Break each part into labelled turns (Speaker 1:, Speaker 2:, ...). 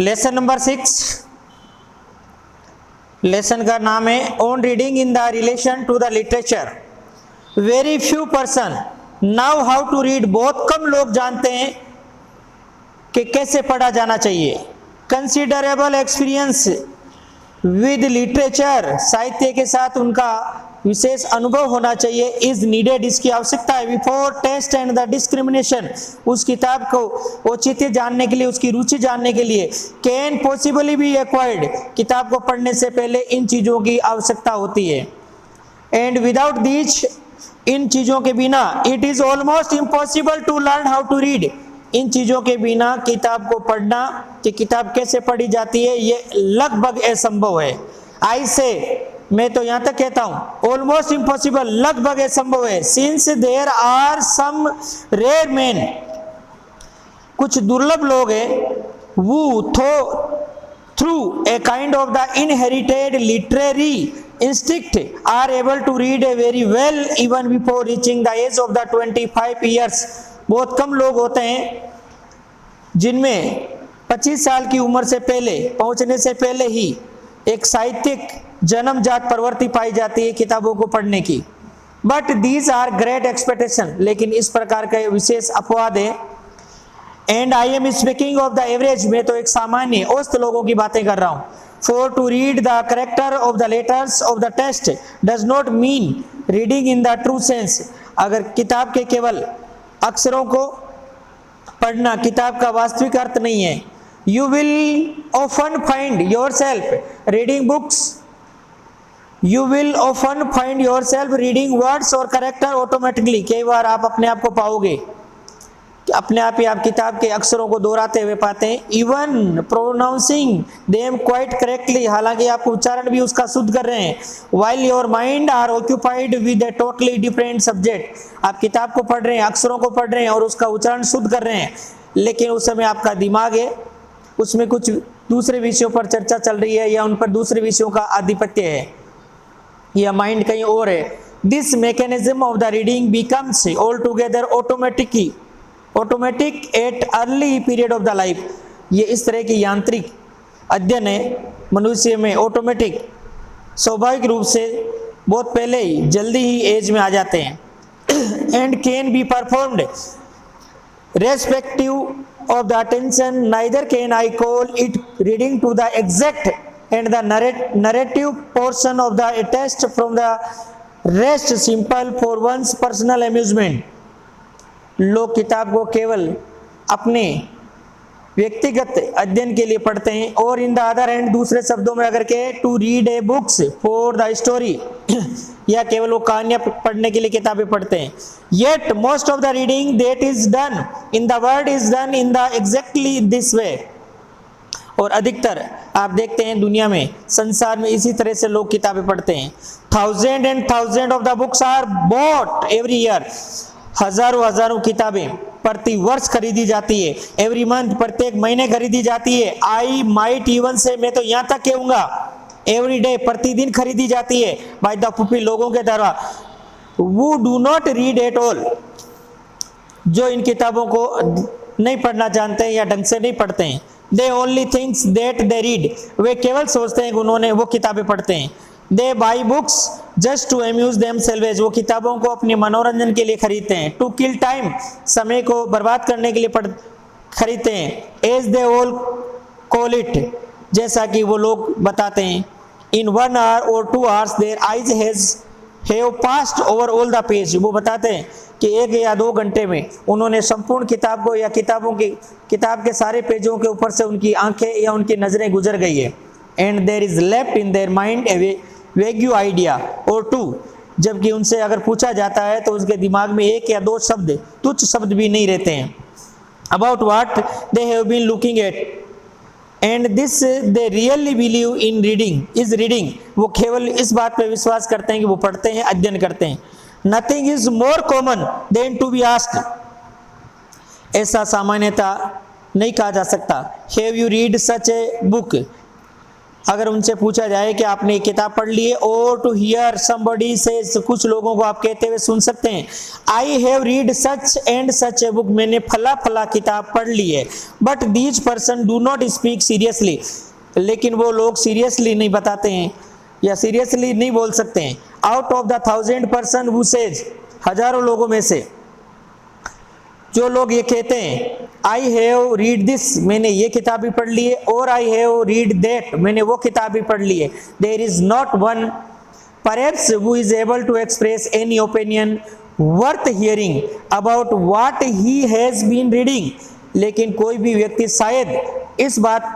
Speaker 1: Lesson number 6, lesson का नाम है on reading in the relation to the literature. Very few person know how to read. बहुत कम लोग जानते हैं कि कैसे पढ़ा जाना चाहिए। कंसिडरेबल एक्सपीरियंस विद लिटरेचर, साहित्य के साथ उनका विशेष अनुभव होना चाहिए। इज नीडेड, इसकी आवश्यकता है। Before test and the discrimination, उस किताब को औचित्य जानने के लिए, उसकी रुचि जानने के लिए। कैन पॉसिबली बी एक्वायर्ड, किताब को पढ़ने से पहले इन चीज़ों की आवश्यकता होती है। एंड विदाउट दीज, इन चीज़ों के बिना, it is almost impossible to learn how to read, इन चीज़ों के बिना किताब को पढ़ना, कि किताब कैसे पढ़ी जाती है, ये लगभग असंभव है। आई से, मैं तो यहाँ तक कहता हूँ ऑलमोस्ट इम्पॉसिबल, लगभग असंभव है। Since there are some rare man, कुछ दुर्लभ लोग हैं, वो through a kind of the inherited literary instinct are able to read a very well even before reaching the age of the 25 years. बहुत कम लोग होते हैं जिनमें 25 साल की उम्र से पहले पहुंचने से पहले ही एक साहित्यिक जन्मजात प्रवृत्ति पाई जाती है किताबों को पढ़ने की। But these are great expectation, लेकिन इस प्रकार का विशेष अपवाद है। And I am speaking of the average, मैं तो एक सामान्य औसत लोगों की बातें कर रहा हूँ। For to read the character of the letters of the test does not mean reading in the true sense. अगर किताब के केवल अक्षरों को पढ़ना किताब का वास्तविक अर्थ नहीं है। You will often find yourself reading books. You will often find yourself reading words or character automatically. कई बार आप अपने आप को पाओगे कि अपने आप ही आप किताब के अक्षरों को दोहराते हुए पाते हैं। Even pronouncing them quite correctly, हालांकि आप उच्चारण भी उसका शुद्ध कर रहे हैं। While your mind are occupied with a totally different subject. आप किताब को पढ़ रहे हैं, अक्षरों को पढ़ रहे हैं और उसका उच्चारण शुद्ध कर रहे हैं, लेकिन उस समय आपका दिमाग है उसमें कुछ दूसरे विषयों पर चर्चा चल रही है या उन पर दूसरे विषयों का आधिपत्य है या माइंड कहीं और है। This mechanism of the reading becomes all together automatic at early period of the life. ये इस तरह की यांत्रिक अध्ययन है मनुष्य में, ऑटोमेटिक स्वाभाविक रूप से बहुत पहले ही जल्दी ही एज में आ जाते हैं। And can be performed respective of the attention, neither can I call it reading to the exact and the narrative portion of the text from the rest simple for one's personal amusement. लोग किताब को केवल अपने व्यक्तिगत अध्ययन के लिए पढ़ते हैं और इन द अदर हैंड, दूसरे शब्दों में अगर कहे, to read a books for the story, या केवल वो कहानियां पढ़ने के लिए किताबें पढ़ते हैं। Yet most of the reading that is done in the world is done in the exactly this way. और अधिकतर आप देखते हैं दुनिया में, संसार में इसी तरह से लोग किताबें पढ़ते हैं। Thousand and thousand of the books are bought every year, हजारों किताबें प्रति वर्ष खरीदी जाती है। एवरी मंथ, प्रत्येक महीने खरीदी जाती है। आई माइट इवन से, मैं तो यहाँ तक कहूँगा एवरी डे, प्रतिदिन खरीदी जाती है बाय द पीपल, लोगों के द्वारा। वो do not read at all, जो इन किताबों को नहीं पढ़ना जानते हैं या ढंग से नहीं पढ़ते हैं। They only thinks that they read, वे केवल सोचते हैं कि उन्होंने वो किताबें पढ़ते हैं। They buy books just to amuse themselves, वो किताबों को अपने मनोरंजन के लिए खरीदते हैं। टू किल टाइम, समय को बर्बाद करने के लिए खरीदते हैं। As they all call it, जैसा कि वो लोग बताते हैं। इन 1 hour और 2 hours their eyes have passed over all the page, वो बताते हैं कि 1 या 2 घंटे में उन्होंने संपूर्ण किताब को या किताब के सारे पेजों के ऊपर से उनकी आंखें या उनकी नज़रें गुजर गई है। And there is left in their mind a vague idea और 2, जबकि उनसे अगर पूछा जाता है तो उसके दिमाग में 1 या 2 शब्द, तुच्छ शब्द भी नहीं रहते हैं। About what they have been looking at and this they really believe in reading is reading, वो केवल इस बात पे विश्वास करते हैं कि वो पढ़ते हैं, अध्ययन करते हैं। Nothing is more common than to be asked, ऐसा सामान्यता नहीं कहा जा सकता। Have you read such a book, अगर उनसे पूछा जाए कि आपने एक किताब पढ़ ली है, और टू हियर समबडी से, कुछ लोगों को आप कहते हुए सुन सकते हैं, I have read such and such a book, मैंने फला फला किताब पढ़ ली है, but these person do not speak seriously, लेकिन वो लोग सीरियसली नहीं बताते हैं या सीरियसली नहीं बोल सकते हैं। Out of the 1000 person who says, हजारों लोगों में से जो लोग ये कहते हैं आई हैव रीड दिस, मैंने ये किताब भी पढ़ ली है, और आई हैव रीड दैट, मैंने वो किताब भी पढ़ ली है, there is not one perhaps who is able to express any opinion worth hearing about what he has been reading, लेकिन कोई भी व्यक्ति शायद इस बात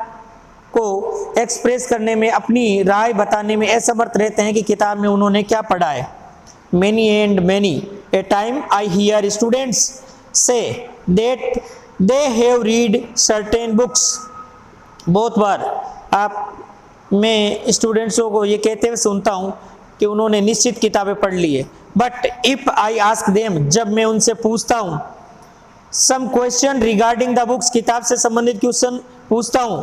Speaker 1: को एक्सप्रेस करने में, अपनी राय बताने में असमर्थ रहते हैं कि किताब में उन्होंने क्या पढ़ा है। Many and many a time I hear students say that they have read certain books. बहुत बार मैं स्टूडेंट्सों को ये कहते हुए सुनता हूँ कि उन्होंने निश्चित किताबें पढ़ ली है, but if I ask them, जब मैं उनसे पूछता हूँ some question regarding the books, किताब से संबंधित क्वेश्चन पूछता हूँ,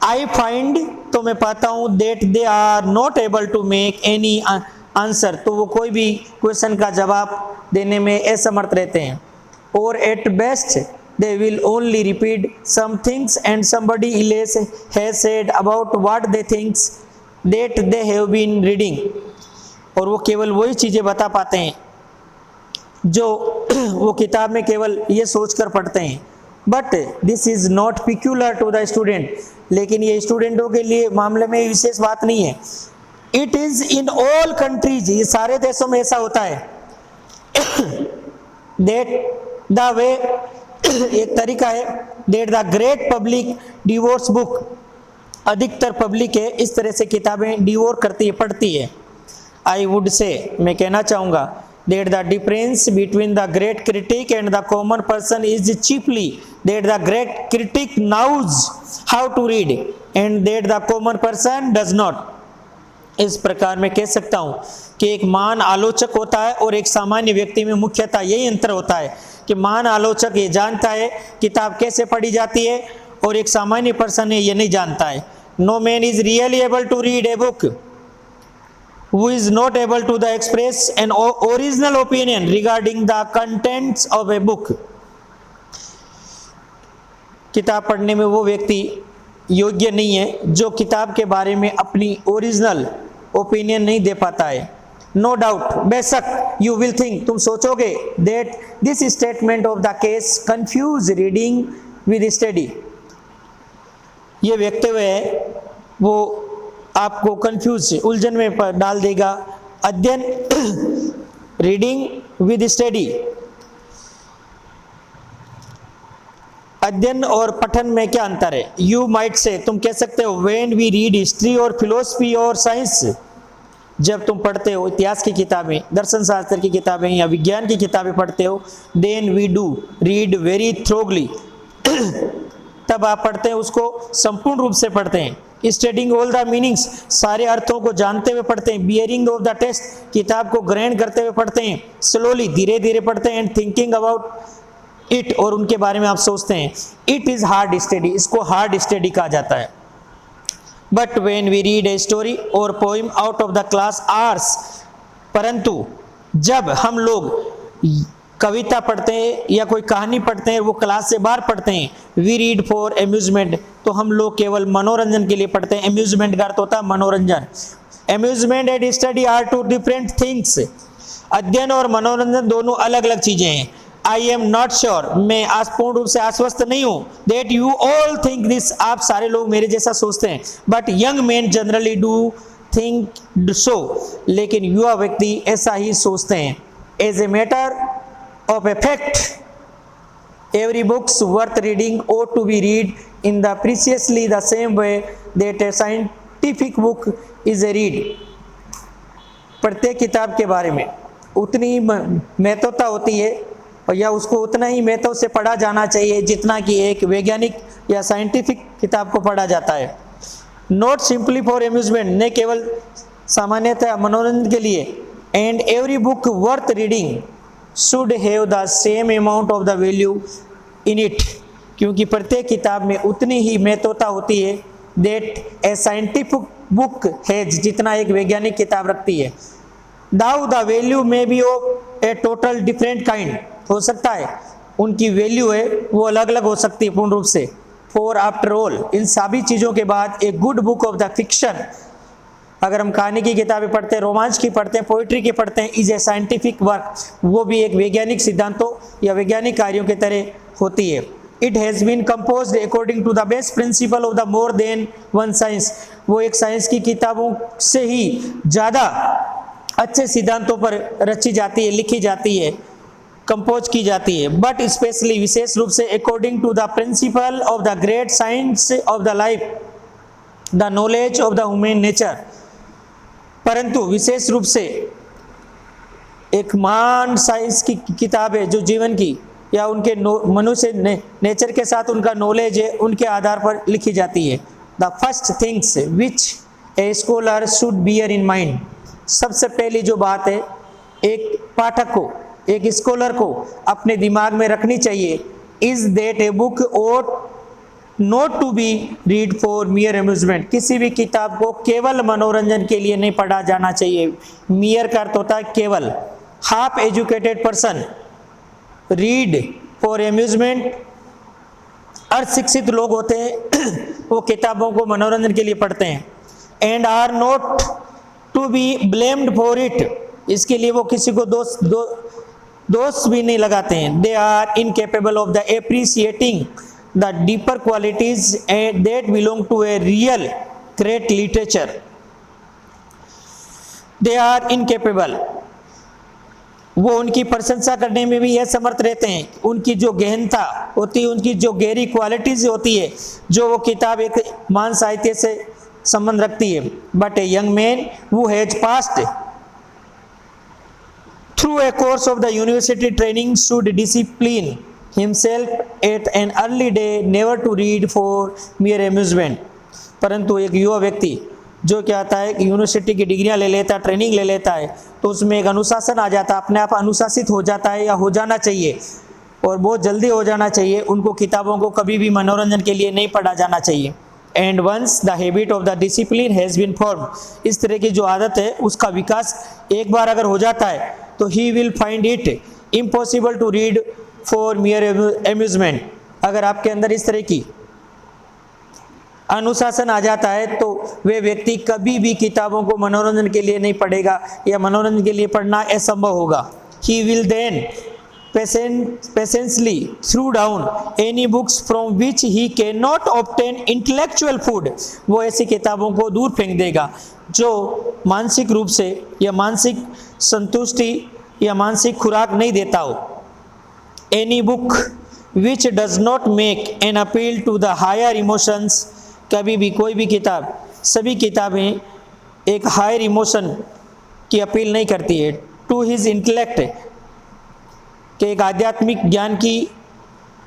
Speaker 1: आई फाइंड, तो मैं पाता हूँ that they are not able to make any answer, तो वो कोई भी क्वेश्चन का जवाब देने में असमर्थ रहते हैं। और at best they will only repeat some things and somebody else has said about what they thinks that they have been reading, और वो केवल वही चीज़ें बता पाते हैं जो वो किताब में केवल ये सोचकर पढ़ते हैं। But this is not peculiar to the student, लेकिन ये स्टूडेंटों के लिए मामले में विशेष बात नहीं है। It is in all countries, ये सारे देशों में ऐसा होता है। दैट द वे, एक तरीका है, that the great public divorce book, अधिकतर पब्लिक है इस तरह से किताबें डिवोर करती है, पढ़ती है। आई वुड से, मैं कहना चाहूँगा, that the difference between the great critic and the common person is chiefly that the great critic knows how to read and that the common person does not. इस प्रकार मैं कह सकता हूँ कि एक महान आलोचक होता है और एक सामान्य व्यक्ति में मुख्यतः यही अंतर होता है कि महान आलोचक ये जानता है किताब कैसे पढ़ी जाती है, और एक सामान्य पर्सन है ये नहीं जानता है। No man is really able to read a book who is not able to the express an original opinion regarding the contents of a book। किताब पढ़ने में वो व्यक्ति योग्य नहीं है जो किताब के बारे में अपनी ओरिजिनल ओपिनियन नहीं दे पाता है। नो डाउट, बेशक, यू विल थिंक, तुम सोचोगे, that this statement of the case confuse reading with study, ये वक्तव्य है वो आपको कंफ्यूज, उलझन में डाल देगा। अध्ययन, रीडिंग विद स्टडी, अध्ययन और पठन में क्या अंतर है। यू माइट से, तुम कह सकते हो, व्हेन वी रीड हिस्ट्री और फिलोसफी और साइंस, जब तुम पढ़ते हो इतिहास की किताबें, दर्शन शास्त्र की किताबें या विज्ञान की किताबें पढ़ते हो, then we do read very thoroughly, तब आप पढ़ते हैं उसको संपूर्ण रूप से पढ़ते हैं। स्टडिंग ऑल द मीनिंग्स, सारे अर्थों को जानते हुए पढ़ते हैं। बियरिंग ऑफ द टेस्ट, किताब को ग्रहण करते हुए पढ़ते हैं। स्लोली, धीरे धीरे पढ़ते हैं। एंड थिंकिंग अबाउट इट, और उनके बारे में आप सोचते हैं। इट इज हार्ड स्टडी, इसको हार्ड स्टडी कहा जाता है। But when we read a story और poem out of the class hours, परंतु जब हम लोग कविता पढ़ते हैं या कोई कहानी पढ़ते हैं, वो क्लास से बाहर पढ़ते हैं। वी रीड फॉर एम्यूजमेंट, तो हम लोग केवल मनोरंजन के लिए पढ़ते हैं। एम्यूजमेंट का अर्थ होता है मनोरंजन। Amusement and study are two different things, अध्ययन और मनोरंजन दोनों अलग अलग चीजें हैं। आई एम नॉट श्योर, मैं आज पूर्ण रूप से आश्वस्त नहीं हूँ, that you all think this, आप सारे लोग मेरे जैसा सोचते हैं। But young man generally do think so, लेकिन युवा व्यक्ति ऐसा ही सोचते हैं। As a matter of a fact, every books worth reading ought to be read in the precisely the same way that a scientific book is a read। प्रत्येक किताब के बारे में उतनी ही महत्वता होती है, और या उसको उतना ही महत्व से पढ़ा जाना चाहिए जितना कि एक वैज्ञानिक या साइंटिफिक किताब को पढ़ा जाता है। नॉट सिंपली फॉर एम्यूजमेंट, न केवल सामान्यतः मनोरंजन के लिए। And every book worth reading should have the same amount of the value in it, क्योंकि प्रत्येक किताब में उतनी ही महत्वता होती है that a scientific book has, जितना एक वैज्ञानिक किताब रखती है। Though the value may be of a total different kind, हो सकता है उनकी वैल्यू है वो अलग अलग हो सकती है पूर्ण रूप से। फॉर आफ्टर ऑल, इन सभी चीज़ों के बाद a good book of the fiction, अगर हम कहानी की किताबें पढ़ते हैं, रोमांच की पढ़ते हैं, पोइट्री की पढ़ते हैं, इज ए साइंटिफिक वर्क, वो भी एक वैज्ञानिक सिद्धांतों या वैज्ञानिक कार्यों की तरह होती है। It has been composed according to the best principle of the more than one science, वो एक साइंस की किताबों से ही ज़्यादा अच्छे सिद्धांतों पर रची जाती है, लिखी जाती है, कंपोज की जाती है। बट स्पेशली, विशेष रूप से, according to the principle of the great science of the life, the knowledge of the human nature, परंतु विशेष रूप से एक महान साइंस की किताब है जो जीवन की या उनके मनुष्य नेचर के साथ उनका नॉलेज है, उनके आधार पर लिखी जाती है। The first things which a scholar should bear in mind, सबसे पहली जो बात है एक पाठक को, एक स्कॉलर को अपने दिमाग में रखनी चाहिए, is that a book ought not to be read for mere amusement, किसी भी किताब को केवल मनोरंजन के लिए नहीं पढ़ा जाना चाहिए। मियर का अर्थ होता है केवल। Half educated person read for amusement, अर्धशिक्षित लोग होते हैं वो किताबों को मनोरंजन के लिए पढ़ते हैं। And are not to be blamed for it, इसके लिए वो किसी को दोष भी नहीं लगाते हैं। They are incapable of the appreciating the deeper qualities that belong to a real great literature. They are incapable, वो उनकी प्रशंसा करने में भी यह समर्थ रहते हैं, उनकी जो गहनता होती है, उनकी जो गहरी क्वालिटीज होती है, जो वो किताब एक महान साहित्य से संबंध रखती है। But a young man who has passed through a course of the university training should discipline himself at an early day never to read for mere amusement, परंतु एक युवा व्यक्ति जो क्या आता है यूनिवर्सिटी की डिग्रियां ले लेता है, ट्रेनिंग ले लेता है, तो उसमें एक अनुशासन आ जाता है, अपने आप अनुशासित हो जाता है या हो जाना चाहिए, और बहुत जल्दी हो जाना चाहिए। उनको किताबों को कभी भी मनोरंजन के लिए नहीं पढ़ा जाना चाहिए। And once the habit of the discipline has been form, इस तरह की जो आदत है उसका विकास एक बार अगर हो जाता है तो he will find it impossible to read for mere amusement. अगर आपके अंदर इस तरह की अनुशासन आ जाता है तो वे व्यक्ति कभी भी किताबों को मनोरंजन के लिए नहीं पढ़ेगा या मनोरंजन के लिए पढ़ना असंभव होगा। He will then patiently through down any books from which he can not obtain intellectual food, वो ऐसी किताबों को दूर फेंक देगा जो मानसिक रूप से या मानसिक संतुष्टि या मानसिक खुराक नहीं देता हो। Any book which does not make an appeal to the higher emotions, कभी भी कोई भी किताब, सभी किताबें एक हायर इमोशन की अपील नहीं करती है, टू हिज इंटेलेक्ट के एक आध्यात्मिक ज्ञान की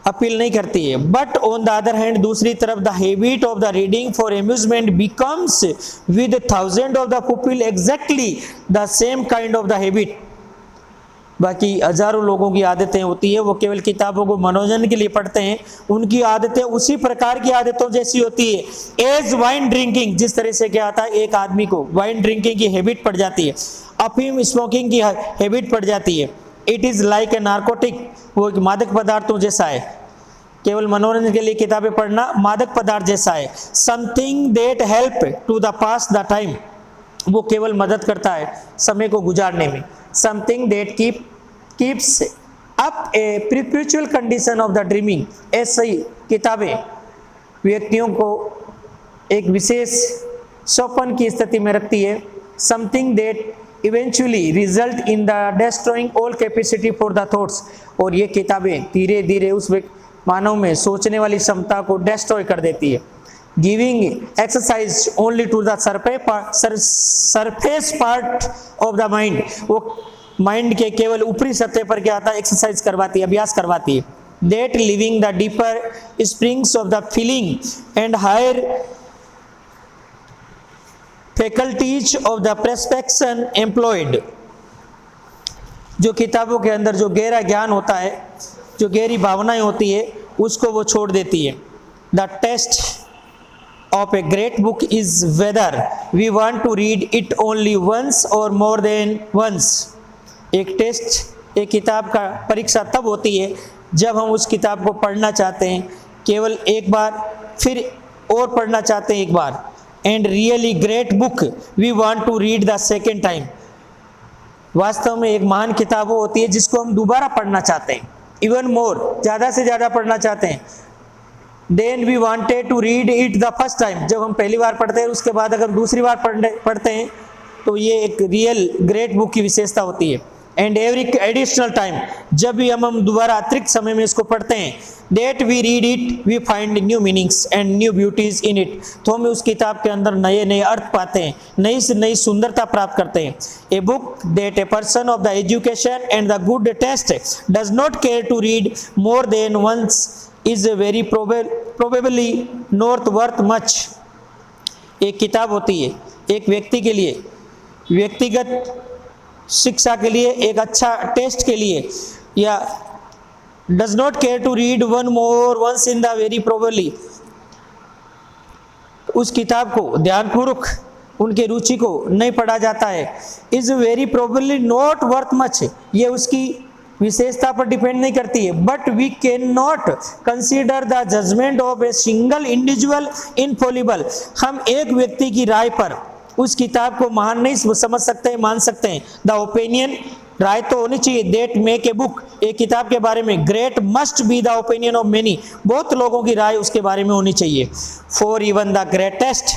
Speaker 1: अपील नहीं करती है। But on the other hand, दूसरी तरफ the habit of the reading for amusement becomes with thousand of the people exactly the same kind of the habit. बाकी हजारों लोगों की आदतें होती है, वो केवल किताबों को मनोरंजन के लिए पढ़ते हैं, उनकी आदतें उसी प्रकार की आदतों जैसी होती है। एज वाइन ड्रिंकिंग, जिस तरह से क्या आता है एक आदमी को वाइन ड्रिंकिंग की हैबिट पड़ जाती है, अफीम स्मोकिंग की हैबिट पड़ जाती है। It is like a narcotic, वो एक मादक पदार्थों जैसा है, केवल मनोरंजन के लिए किताबें पढ़ना मादक पदार्थ जैसा है। Something that help to the pass the time, वो केवल मदद करता है समय को गुजारने में। Something that keeps up a perpetual condition of the dreaming, ऐसी किताबें व्यक्तियों को एक विशेष स्वप्न की स्थिति में रखती है। Something that eventually result in the destroying all capacity for the thoughts, और ये किताबें धीरे धीरे उस मानव में सोचने वाली क्षमता को डिस्ट्रॉय कर देती है। Giving exercise only to the surface part of the mind, वो माइंड के केवल ऊपरी सतह पर क्या आता है एक्सरसाइज करवाती है, अभ्यास करवाती है। That living the deeper springs of the feeling and higher faculties of the perception employed, जो किताबों के अंदर जो गहरा ज्ञान होता है, जो गहरी भावनाएं होती है, उसको वो छोड़ देती है। The taste of a great book is whether we want to read it only once or more than once. एक टेस्ट, एक किताब का परीक्षा तब होती है जब हम उस किताब को पढ़ना चाहते हैं केवल एक बार, फिर और पढ़ना चाहते हैं एक बार. And really great book we want to read the second time. वास्तव में एक महान किताब वो होती है जिसको हम दोबारा पढ़ना चाहते हैं, इवन मोर, ज़्यादा से ज़्यादा पढ़ना चाहते हैं. Then we wanted to read it the first time. जब हम पहली बार पढ़ते हैं उसके बाद अगर दूसरी बार पढ़ते हैं तो ये एक रियल ग्रेट बुक की विशेषता होती है. एंड एवरी एडिशनल टाइम, जब भी हम दोबारा अतिरिक्त समय में इसको पढ़ते हैं, that we read it we find new meanings and new beauties in it. तो हम उस किताब के अंदर नए नए अर्थ पाते हैं, नई से नई सुंदरता प्राप्त करते हैं. A book that a person of the education and the good taste does not care to read more than once is very probably not worth much. एक किताब होती है एक व्यक्ति के लिए, व्यक्तिगत शिक्षा के लिए, एक अच्छा टेस्ट के लिए, या does not care to read one more once in the very probably. उस किताब को ध्यानपूर्वक उनके रुचि को नहीं पढ़ा जाता है. Is very probably not worth much, ये उसकी विशेषता पर डिपेंड नहीं करती है. But we can not consider the judgment of a single individual infallible. हम एक व्यक्ति की राय पर उस किताब को महान नहीं समझ सकते, मान सकते हैं. द ओपिनियन, राय तो होनी चाहिए, दैट मेक ए बुक, एक किताब के बारे में, great must be the opinion of many, बहुत लोगों की राय उसके बारे में होनी चाहिए. For even the greatest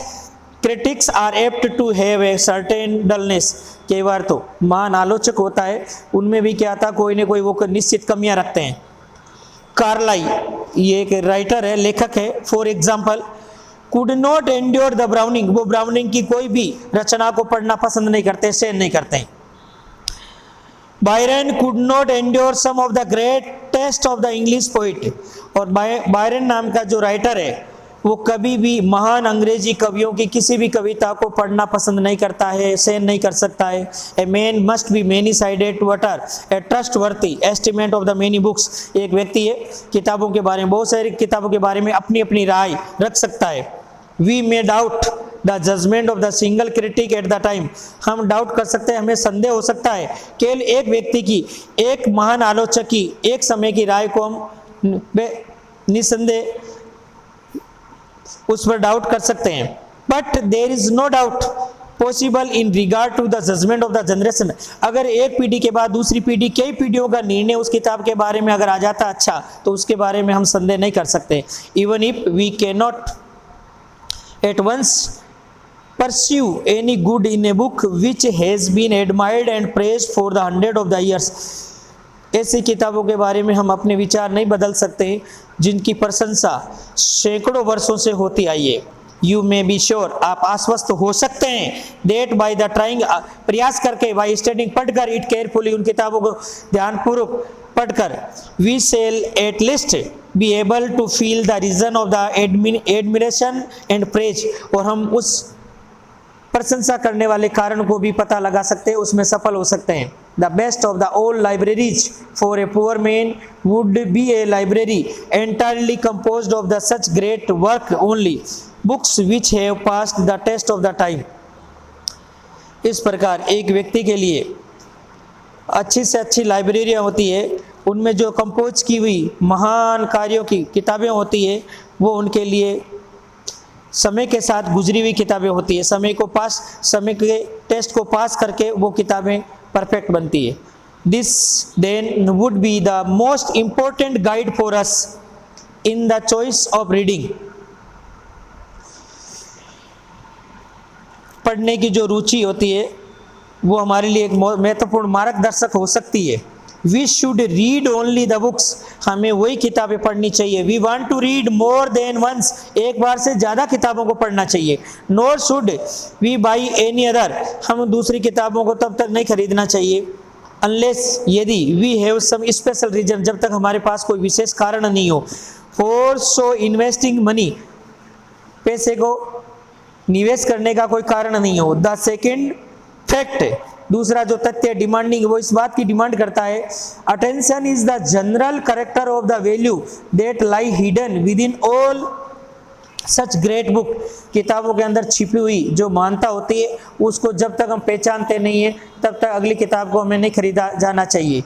Speaker 1: critics are apt to have a certain dullness. कई बार तो महान आलोचक होता है, उनमें भी क्या था, कोई ना कोई वो निश्चित कमियां रखते हैं. कार्लाई, ये एक राइटर है, लेखक है, for example could not endure the browning, वो ब्राउनिंग की कोई भी रचना को पढ़ना पसंद नहीं करते, सहन नहीं करते. Byron could not endure some of the greatest of the English poet. और बायरन नाम का जो राइटर है वो कभी भी महान अंग्रेजी कवियों की किसी भी कविता को पढ़ना पसंद नहीं करता है, सहन नहीं कर सकता है. A man must be many sided to utter a trustworthy estimate of the many books. एक व्यक्ति है किताबों के बारे में, बहुत सारी किताबों के बारे में अपनी अपनी राय रख सकता है. We may doubt the judgment of the single critic at the time. हम डाउट कर सकते हैं, हमें संदेह हो सकता है केवल एक व्यक्ति की, एक महान आलोचक की एक समय की राय को हम निसंदेह उस पर डाउट कर सकते हैं. But there is no doubt possible in regard to the judgment of the generation. अगर एक पीढ़ी के बाद दूसरी पीढ़ी, कई पीढ़ियों का निर्णय उस किताब के बारे में अगर आ जाता अच्छा, तो उसके बारे में हम संदेह नहीं कर सकते. Even if we can not at once pursue any good in a book which has been admired and praised for the hundred of the years. ऐसी किताबों के बारे में हम अपने विचार नहीं बदल सकते जिनकी प्रशंसा सैकड़ों वर्षों से होती आई है. यू मे बी श्योर, आप आश्वस्त हो सकते हैं, डेट बाय द ट्राइंग, प्रयास करके, बाय स्टडिंग, पढ़कर, इट केयरफुली, उन किताबों को ध्यानपूर्वक पढ़कर, we shall at least be able to feel the reason of the admiration and praise. और हम उस प्रशंसा करने वाले कारण को भी पता लगा सकते हैं, उसमें सफल हो सकते हैं. The best of the old libraries for a poor man would be a library entirely composed of the such great work only, books which have passed the test of the time. इस प्रकार एक व्यक्ति के लिए अच्छी से अच्छी लाइब्रेरियाँ होती है, उनमें जो कंपोज की हुई महान कार्यों की किताबें होती है, वो उनके लिए समय के साथ गुजरी हुई किताबें होती है. समय के टेस्ट को पास करके वो किताबें परफेक्ट बनती है. This then would be the most important guide for us in the choice of reading. पढ़ने की जो रुचि होती है वो हमारे लिए एक महत्वपूर्ण मार्गदर्शक हो सकती है. We should read only the books, हमें वही किताबें पढ़नी चाहिए. We want to read more than once, एक बार से ज़्यादा किताबों को पढ़ना चाहिए. Nor should we buy any other, हम दूसरी किताबों को तब तक नहीं खरीदना चाहिए अनलेस, यदि we have some special reason, जब तक हमारे पास कोई विशेष कारण नहीं हो. फॉर सो इन्वेस्टिंग मनी, पैसे को निवेश करने का कोई कारण नहीं हो. द सेकेंड फैक्ट, दूसरा जो तथ्य डिमांडिंग, वो इस बात की डिमांड करता है, attention is the general character of the value that lie hidden with in all such great book, किताबों के अंदर छिपी हुई जो महानता होती है उसको जब तक हम पहचानते नहीं है तब तक अगली किताब को हमें नहीं खरीदा जाना चाहिए।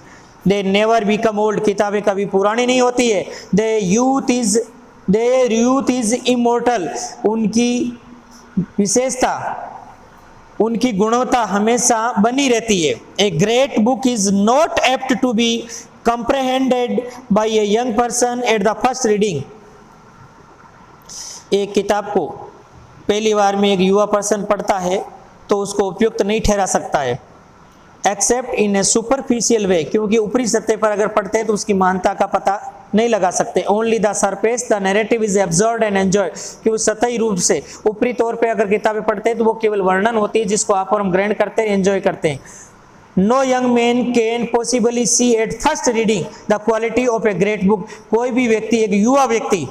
Speaker 1: दे नेवर बिकम ओल्ड, किताबें कभी पुरानी नहीं होती है। देयर यूथ इज इमोर्टल, उनकी विशेषता, उनकी गुणवत्ता हमेशा बनी रहती है। A great book is not apt to be comprehended by a young person at the first reading. एक किताब को पहली बार में एक युवा पर्सन पढ़ता है तो उसको उपयुक्त नहीं ठहरा सकता है, एक्सेप्ट इन ए सुपरफिशियल वे, क्योंकि ऊपरी सतह पर अगर पढ़ते हैं तो उसकी महानता का पता नहीं लगा सकते। Only the surface the narrative is absorbed and enjoyed, कि वो सतही रूप से ऊपरी तौर पे अगर किताबें पढ़ते हैं तो वो केवल वर्णन होती है जिसको आप और हम ग्रहण करते हैं, एंजॉय करते हैं। No young man can possibly see at first reading the quality of a great book, कोई भी व्यक्ति, एक युवा व्यक्ति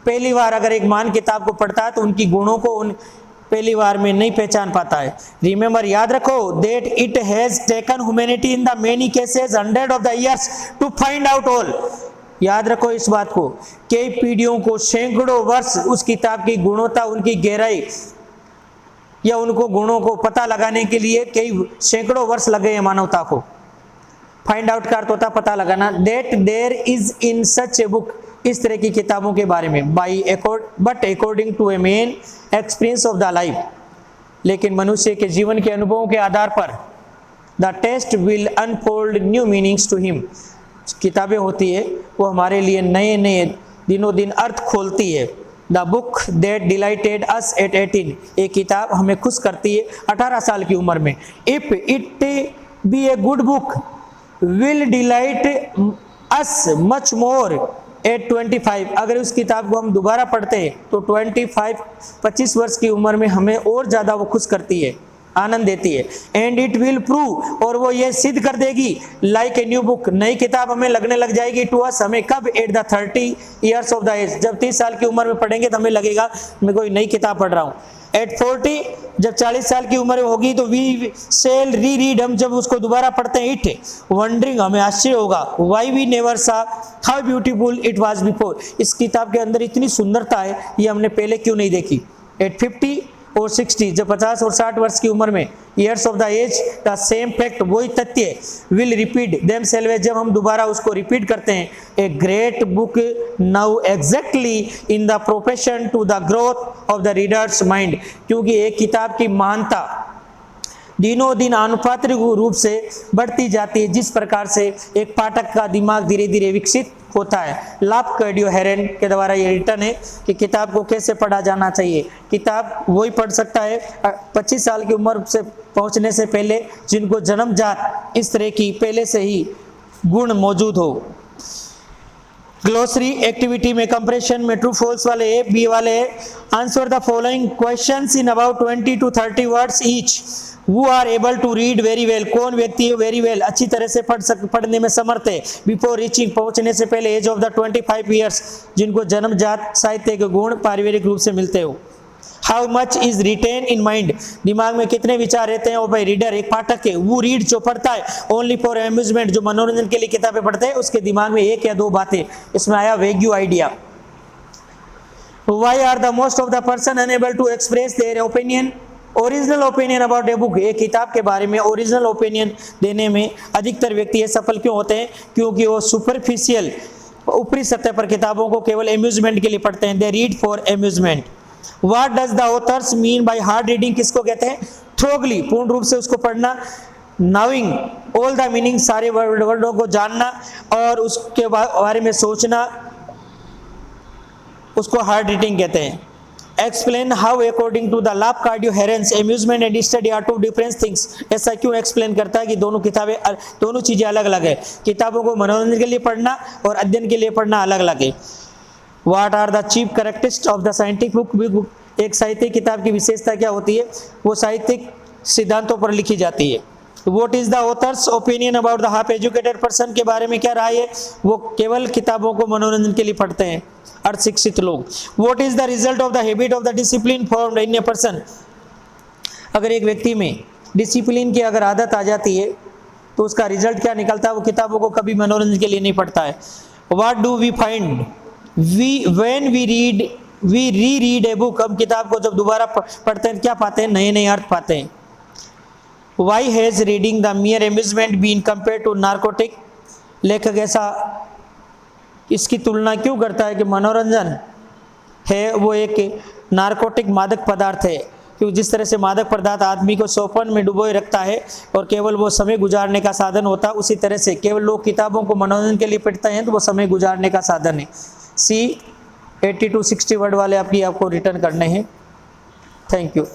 Speaker 1: पहली बार अगर एक महान किताब को पढ़ता है तो उनकी गुणों को उन पहली बार में नहीं पहचान पाता है। रिमेंबर, याद रखो, that it has taken humanity in the many cases hundred of the years to find out all. याद रखो इस बात को, कई पीढ़ियों को, सैकड़ों वर्ष उस किताब की गुणवत्ता, उनकी गहराई या उनको गुणों को पता लगाने के लिए कई सैकड़ों वर्ष लगे हैं मानवता को। फाइंड आउट का अर्थ होता पता लगाना। That there is in such a book, इस तरह की किताबों के बारे में, but according to a men experience of the life, लेकिन मनुष्य के जीवन के अनुभवों के आधार पर the test will unfold new meanings to him, किताबें होती है वो हमारे लिए नए नए दिनों दिन अर्थ खोलती है। The book that dilated us at 18, एक किताब हमें खुश करती है 18 साल की उम्र में। If it be a good book will delight us much more at 25, अगर उस किताब को हम दोबारा पढ़ते हैं तो 25 वर्ष की उम्र में हमें और ज़्यादा वो खुश करती है, आनंद देती है। एंड इट विल प्रूव, और वो ये सिद्ध कर देगी, लाइक ए न्यू बुक, नई किताब हमें लगने लग जाएगी टू अस, हमें कब, at the 30 years of the age, जब 30 साल की उम्र में पढ़ेंगे तो हमें लगेगा मैं कोई नई किताब पढ़ रहा हूँ। एट 40, जब 40 साल की उम्र होगी तो वी सेल री रीड, हम जब उसको दोबारा पढ़ते हैं, इट वंडरिंग, हमें आश्चर्य होगा, वाई वी नेवर सा how beautiful it was before, इस किताब के अंदर इतनी सुंदरता है ये हमने पहले क्यों नहीं देखी। एट 50 और 60, जब 50 और 60 वर्ष की उम्र में, years of the age, the same fact, वही तथ्य विल रिपीट देमसेल्फ, जब हम दोबारा उसको रिपीट करते हैं। A great book now exactly in the profession to the growth of the reader's mind, क्योंकि एक किताब की महानता दिनों दिन आनुपातिक रूप से बढ़ती जाती है, जिस प्रकार से एक पाठक का दिमाग धीरे धीरे विकसित होता है। लाभ कार्डियो हेरेन के द्वारा ये रिटर्न है कि किताब को कैसे पढ़ा जाना चाहिए। किताब वही पढ़ सकता है 25 साल की उम्र से पहुंचने से पहले जिनको जन्मजात इस तरह की पहले से ही गुण मौजूद हो। ग्लोसरी एक्टिविटी में कंप्रेशन में ट्रू फॉल्स वाले ए, बी वाले answer the following questions in about 20 to 30 words each. Who are able to read very well, कौन व्यक्ति वेरी वेल अच्छी तरह से पढ़ने में समर्थ है। बिफोर रीचिंग, पहुंचने से पहले, एज ऑफ द 25 ईयर्स, जिनको जन्मजात साहित्य के गुण पारिवारिक रूप से मिलते हो। How much is retain in mind, दिमाग में कितने विचार रहते हैं। और भाई रीडर, एक पाठक है, वो रीड जो पढ़ता है ओनली फॉर एम्यूजमेंट, जो मनोरंजन के लिए किताबें पढ़ते हैं, उसके दिमाग में एक या दो बातें, इसमें आया वेग्यू idea. Why are the most of the person unable to express their opinion, original opinion about a book, एक किताब के बारे में ओरिजिनल ओपिनियन देने में अधिकतर व्यक्ति ये सफल क्यों होते हैं, क्योंकि वो सुपरफिशियल, ऊपरी सतह पर किताबों को केवल एम्यूजमेंट के लिए पढ़ते हैं। They read for amusement. What does the author's mean by hard reading, किसको कहते हैं, थ्रोगली, पूर्ण रूप से उसको पढ़ना। नाविंग ऑल द मीनिंग, सारे वर्डों को जानना और उसके बारे में सोचना, उसको हार्ड रीडिंग कहते हैं। Explain how according to the लाभ कार्डियो हेरेंस amusement and study are two different things, ऐसा क्यों एक्सप्लेन करता है कि दोनों किताबें, दोनों चीजें अलग अलग है। किताबों को मनोरंजन के लिए पढ़ना और अध्ययन के लिए पढ़ना अलग अलग है। What are the chief characteristics of the scientific book, एक साहित्यिक किताब की विशेषता क्या होती है, वो साहित्यिक सिद्धांतों पर लिखी जाती है। What is the author's opinion about the half educated person, के बारे में क्या राय है, वो केवल किताबों को मनोरंजन के लिए पढ़ते हैं, अर्धशिक्षित लोग। What is the result of the habit of the discipline formed in a person, अगर एक व्यक्ति में डिसिप्लिन की अगर आदत आ जाती है तो उसका रिजल्ट क्या निकलता है, वो किताबों को कभी मनोरंजन के लिए नहीं पढ़ता है। What do we find when we read we reread a book, हम किताब को जब दोबारा पढ़ते हैं क्या पाते हैं, नए नए अर्थ पाते हैं। Why has reading the mere amusement been compare to narcotic, लेखक ऐसा इसकी तुलना क्यों करता है कि मनोरंजन है वो एक नार्कोटिक मादक पदार्थ है, क्योंकि जिस तरह से मादक पदार्थ आदमी को सोपन में डुबोए रखता है और केवल वो समय गुजारने का साधन होता है, उसी तरह से केवल लोग किताबों को मनोरंजन के लिए पढ़ते हैं तो वो समय गुजारने का साधन है। सी 80 to 60 वर्ड वाले आपको रिटर्न करने हैं। Thank you.